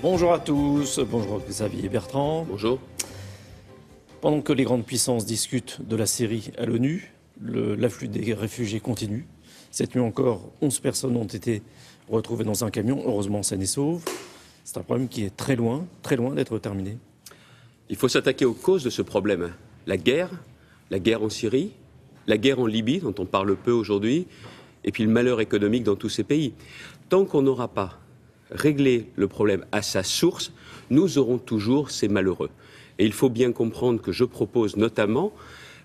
Bonjour à tous, bonjour Xavier Bertrand. Bonjour. Pendant que les grandes puissances discutent de la Syrie à l'ONU, l'afflux des réfugiés continue. Cette nuit encore, 11 personnes ont été retrouvées dans un camion, heureusement saines et sauves. C'est un problème qui est très loin d'être terminé. Il faut s'attaquer aux causes de ce problème. La guerre en Syrie, la guerre en Libye, dont on parle peu aujourd'hui, et puis le malheur économique dans tous ces pays. Tant qu'on n'aura pas réglé le problème à sa source, nous aurons toujours ces malheureux. Et il faut bien comprendre que je propose notamment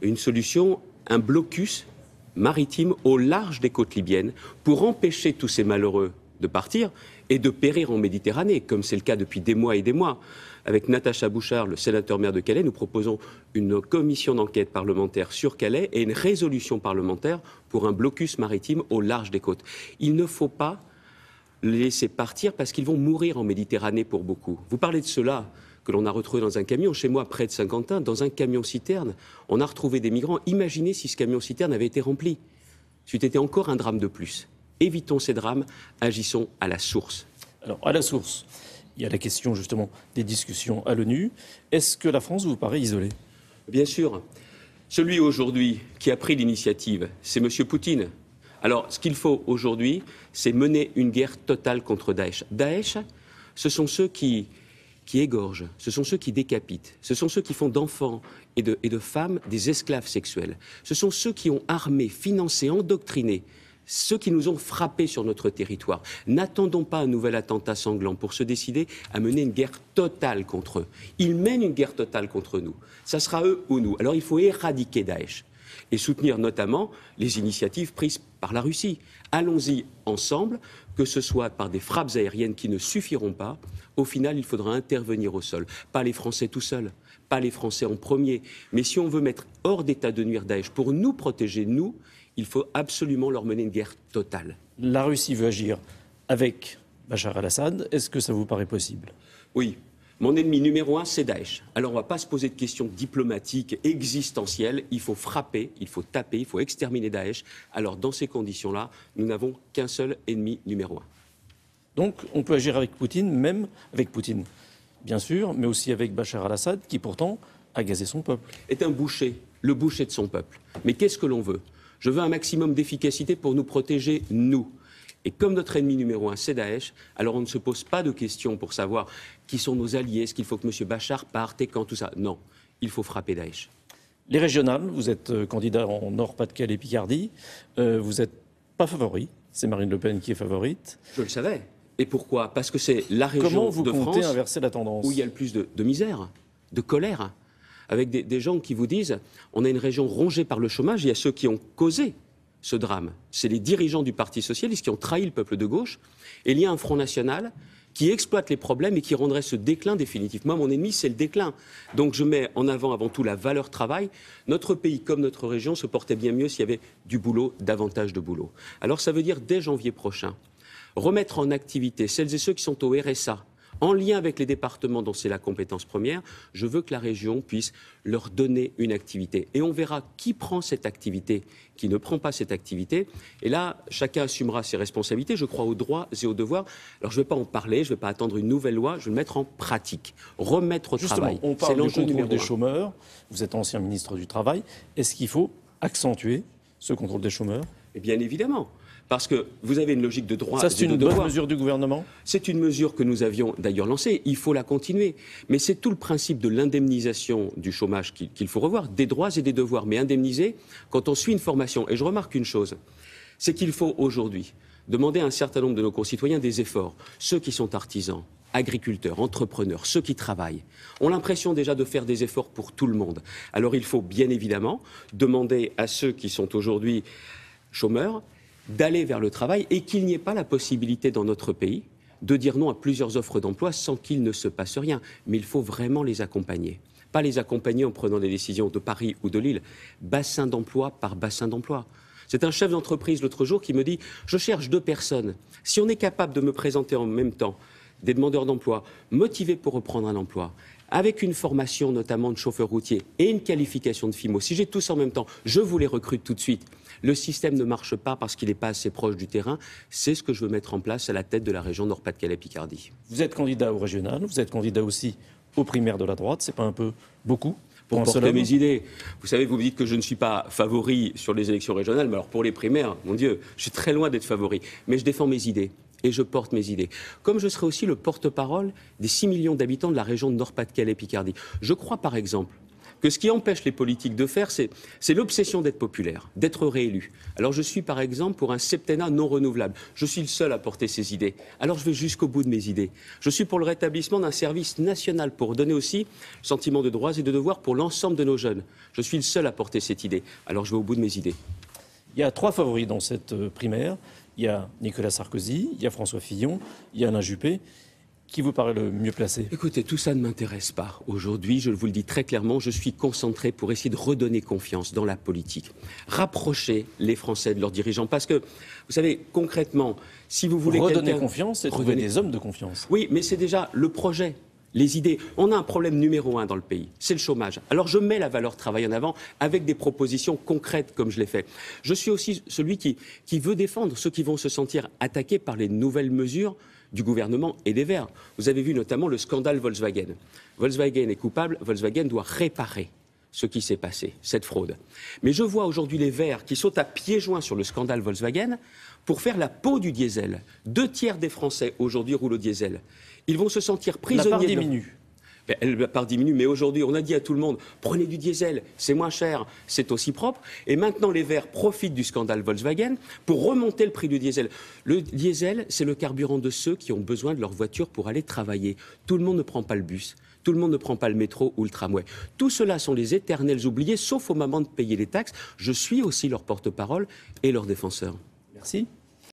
une solution, un blocus maritime au large des côtes libyennes pour empêcher tous ces malheureux de partir et de périr en Méditerranée, comme c'est le cas depuis des mois et des mois. Avec Natacha Bouchard, le sénateur-maire de Calais, nous proposons une commission d'enquête parlementaire sur Calais et une résolution parlementaire pour un blocus maritime au large des côtes. Il ne faut pas les laisser partir parce qu'ils vont mourir en Méditerranée pour beaucoup. Vous parlez de cela que l'on a retrouvé dans un camion, chez moi près de Saint-Quentin, dans un camion-citerne, on a retrouvé des migrants. Imaginez si ce camion-citerne avait été rempli. C'eût été encore un drame de plus. Évitons ces drames, agissons à la source. Alors, à la source, il y a la question justement des discussions à l'ONU. Est-ce que la France vous paraît isolée ? Bien sûr. Celui aujourd'hui qui a pris l'initiative, c'est M. Poutine. Alors, ce qu'il faut aujourd'hui, c'est mener une guerre totale contre Daesh. Daesh, ce sont ceux qui égorgent, ce sont ceux qui décapitent, ce sont ceux qui font d'enfants et de femmes des esclaves sexuels. Ce sont ceux qui ont armé, financé, endoctriné ceux qui nous ont frappés sur notre territoire. N'attendons pas un nouvel attentat sanglant pour se décider à mener une guerre totale contre eux. Ils mènent une guerre totale contre nous. Ça sera eux ou nous. Alors il faut éradiquer Daesh et soutenir notamment les initiatives prises par la Russie. Allons-y ensemble, que ce soit par des frappes aériennes qui ne suffiront pas. Au final, il faudra intervenir au sol. Pas les Français tout seuls, pas les Français en premier. Mais si on veut mettre hors d'état de nuire Daesh pour nous protéger, nous, il faut absolument leur mener une guerre totale. La Russie veut agir avec Bachar al-Assad. Est-ce que ça vous paraît possible ? Oui. Mon ennemi numéro 1, c'est Daesh. Alors on ne va pas se poser de questions diplomatiques, existentielles. Il faut frapper, il faut taper, il faut exterminer Daesh. Alors dans ces conditions-là, nous n'avons qu'un seul ennemi numéro 1. Donc on peut agir avec Poutine, même avec Poutine, bien sûr, mais aussi avec Bachar al-Assad, qui pourtant a gazé son peuple. Est un boucher, le boucher de son peuple. Mais qu'est-ce que l'on veut ? Je veux un maximum d'efficacité pour nous protéger, nous. Et comme notre ennemi numéro 1, c'est Daesh, alors on ne se pose pas de questions pour savoir qui sont nos alliés, est-ce qu'il faut que M. Bachar parte et quand, tout ça. Non, il faut frapper Daesh. Les régionales, vous êtes candidat en Nord-Pas-de-Calais et Picardie, vous n'êtes pas favori, c'est Marine Le Pen qui est favorite. Je le savais. Et pourquoi ? Parce que c'est la région Comment vous de comptez France inverser la tendance ? où il y a le plus de misère, de colère, avec des gens qui vous disent on a une région rongée par le chômage, il y a ceux qui ont causé ce drame. C'est les dirigeants du Parti socialiste qui ont trahi le peuple de gauche. Et il y a un Front national qui exploite les problèmes et qui rendrait ce déclin définitif. Moi, mon ennemi, c'est le déclin. Donc je mets en avant tout la valeur travail. Notre pays, comme notre région, se portait bien mieux s'il y avait du boulot, davantage de boulot. Alors ça veut dire, dès janvier prochain, remettre en activité celles et ceux qui sont au RSA, en lien avec les départements dont c'est la compétence première, je veux que la région puisse leur donner une activité. Et on verra qui prend cette activité, qui ne prend pas cette activité. Et là, chacun assumera ses responsabilités. Je crois aux droits et aux devoirs. Alors je ne vais pas en parler, je ne vais pas attendre une nouvelle loi, je vais le mettre en pratique. Remettre au travail. On parle du contrôle des chômeurs. Vous êtes ancien ministre du Travail. Est-ce qu'il faut accentuer ce contrôle des chômeurs ? Et bien évidemment. Parce que vous avez une logique de droit et de devoir. Ça, c'est une bonne mesure du gouvernement ? C'est une mesure que nous avions d'ailleurs lancée. Il faut la continuer. Mais c'est tout le principe de l'indemnisation du chômage qu'il faut revoir. Des droits et des devoirs. Mais indemniser quand on suit une formation. Et je remarque une chose. C'est qu'il faut aujourd'hui demander à un certain nombre de nos concitoyens des efforts. Ceux qui sont artisans, agriculteurs, entrepreneurs, ceux qui travaillent, ont l'impression déjà de faire des efforts pour tout le monde. Alors il faut bien évidemment demander à ceux qui sont aujourd'hui chômeurs d'aller vers le travail et qu'il n'y ait pas la possibilité dans notre pays de dire non à plusieurs offres d'emploi sans qu'il ne se passe rien. Mais il faut vraiment les accompagner. Pas les accompagner en prenant des décisions de Paris ou de Lille, bassin d'emploi par bassin d'emploi. C'est un chef d'entreprise l'autre jour qui me dit « Je cherche 2 personnes. Si on est capable de me présenter en même temps des demandeurs d'emploi motivés pour reprendre un emploi, avec une formation notamment de chauffeur routier et une qualification de FIMO, si j'ai tout ça en même temps, je vous les recrute tout de suite. Le système ne marche pas parce qu'il n'est pas assez proche du terrain. C'est ce que je veux mettre en place à la tête de la région Nord-Pas-de-Calais-Picardie. Vous êtes candidat au régional, vous êtes candidat aussi aux primaires de la droite. C'est pas un peu beaucoup pour porter mes idées. Vous savez, vous me dites que je ne suis pas favori sur les élections régionales, mais alors pour les primaires, mon Dieu, je suis très loin d'être favori. Mais je défends mes idées. Et je porte mes idées. Comme je serai aussi le porte-parole des 6 millions d'habitants de la région de Nord-Pas-de-Calais-Picardie. Je crois par exemple que ce qui empêche les politiques de faire, c'est l'obsession d'être populaire, d'être réélu. Alors je suis par exemple pour un septennat non renouvelable. Je suis le seul à porter ces idées. Alors je vais jusqu'au bout de mes idées. Je suis pour le rétablissement d'un service national pour donner aussi le sentiment de droits et de devoirs pour l'ensemble de nos jeunes. Je suis le seul à porter cette idée. Alors je vais au bout de mes idées. Il y a 3 favoris dans cette primaire. Il y a Nicolas Sarkozy, il y a François Fillon, il y a Alain Juppé. Qui vous paraît le mieux placé ? Écoutez, tout ça ne m'intéresse pas. Aujourd'hui, je vous le dis très clairement, je suis concentré pour essayer de redonner confiance dans la politique. Rapprocher les Français de leurs dirigeants. Parce que, vous savez, concrètement, si vous voulez redonner confiance, c'est trouver des hommes de confiance. Oui, mais c'est déjà le projet. Les idées. On a un problème numéro 1 dans le pays, c'est le chômage. Alors je mets la valeur travail en avant avec des propositions concrètes comme je l'ai fait. Je suis aussi celui qui veut défendre ceux qui vont se sentir attaqués par les nouvelles mesures du gouvernement et des Verts. Vous avez vu notamment le scandale Volkswagen. Volkswagen est coupable, Volkswagen doit réparer ce qui s'est passé, cette fraude. Mais je vois aujourd'hui les Verts qui sont à pieds joints sur le scandale Volkswagen pour faire la peau du diesel. 2/3 des Français aujourd'hui roulent au diesel. Ils vont se sentir prisonniers. La part diminue. La part diminue, mais aujourd'hui, on a dit à tout le monde, prenez du diesel, c'est moins cher, c'est aussi propre. Et maintenant, les Verts profitent du scandale Volkswagen pour remonter le prix du diesel. Le diesel, c'est le carburant de ceux qui ont besoin de leur voiture pour aller travailler. Tout le monde ne prend pas le bus. Tout le monde ne prend pas le métro ou le tramway. Tout cela sont les éternels oubliés, sauf au moment de payer les taxes. Je suis aussi leur porte-parole et leur défenseur. Merci.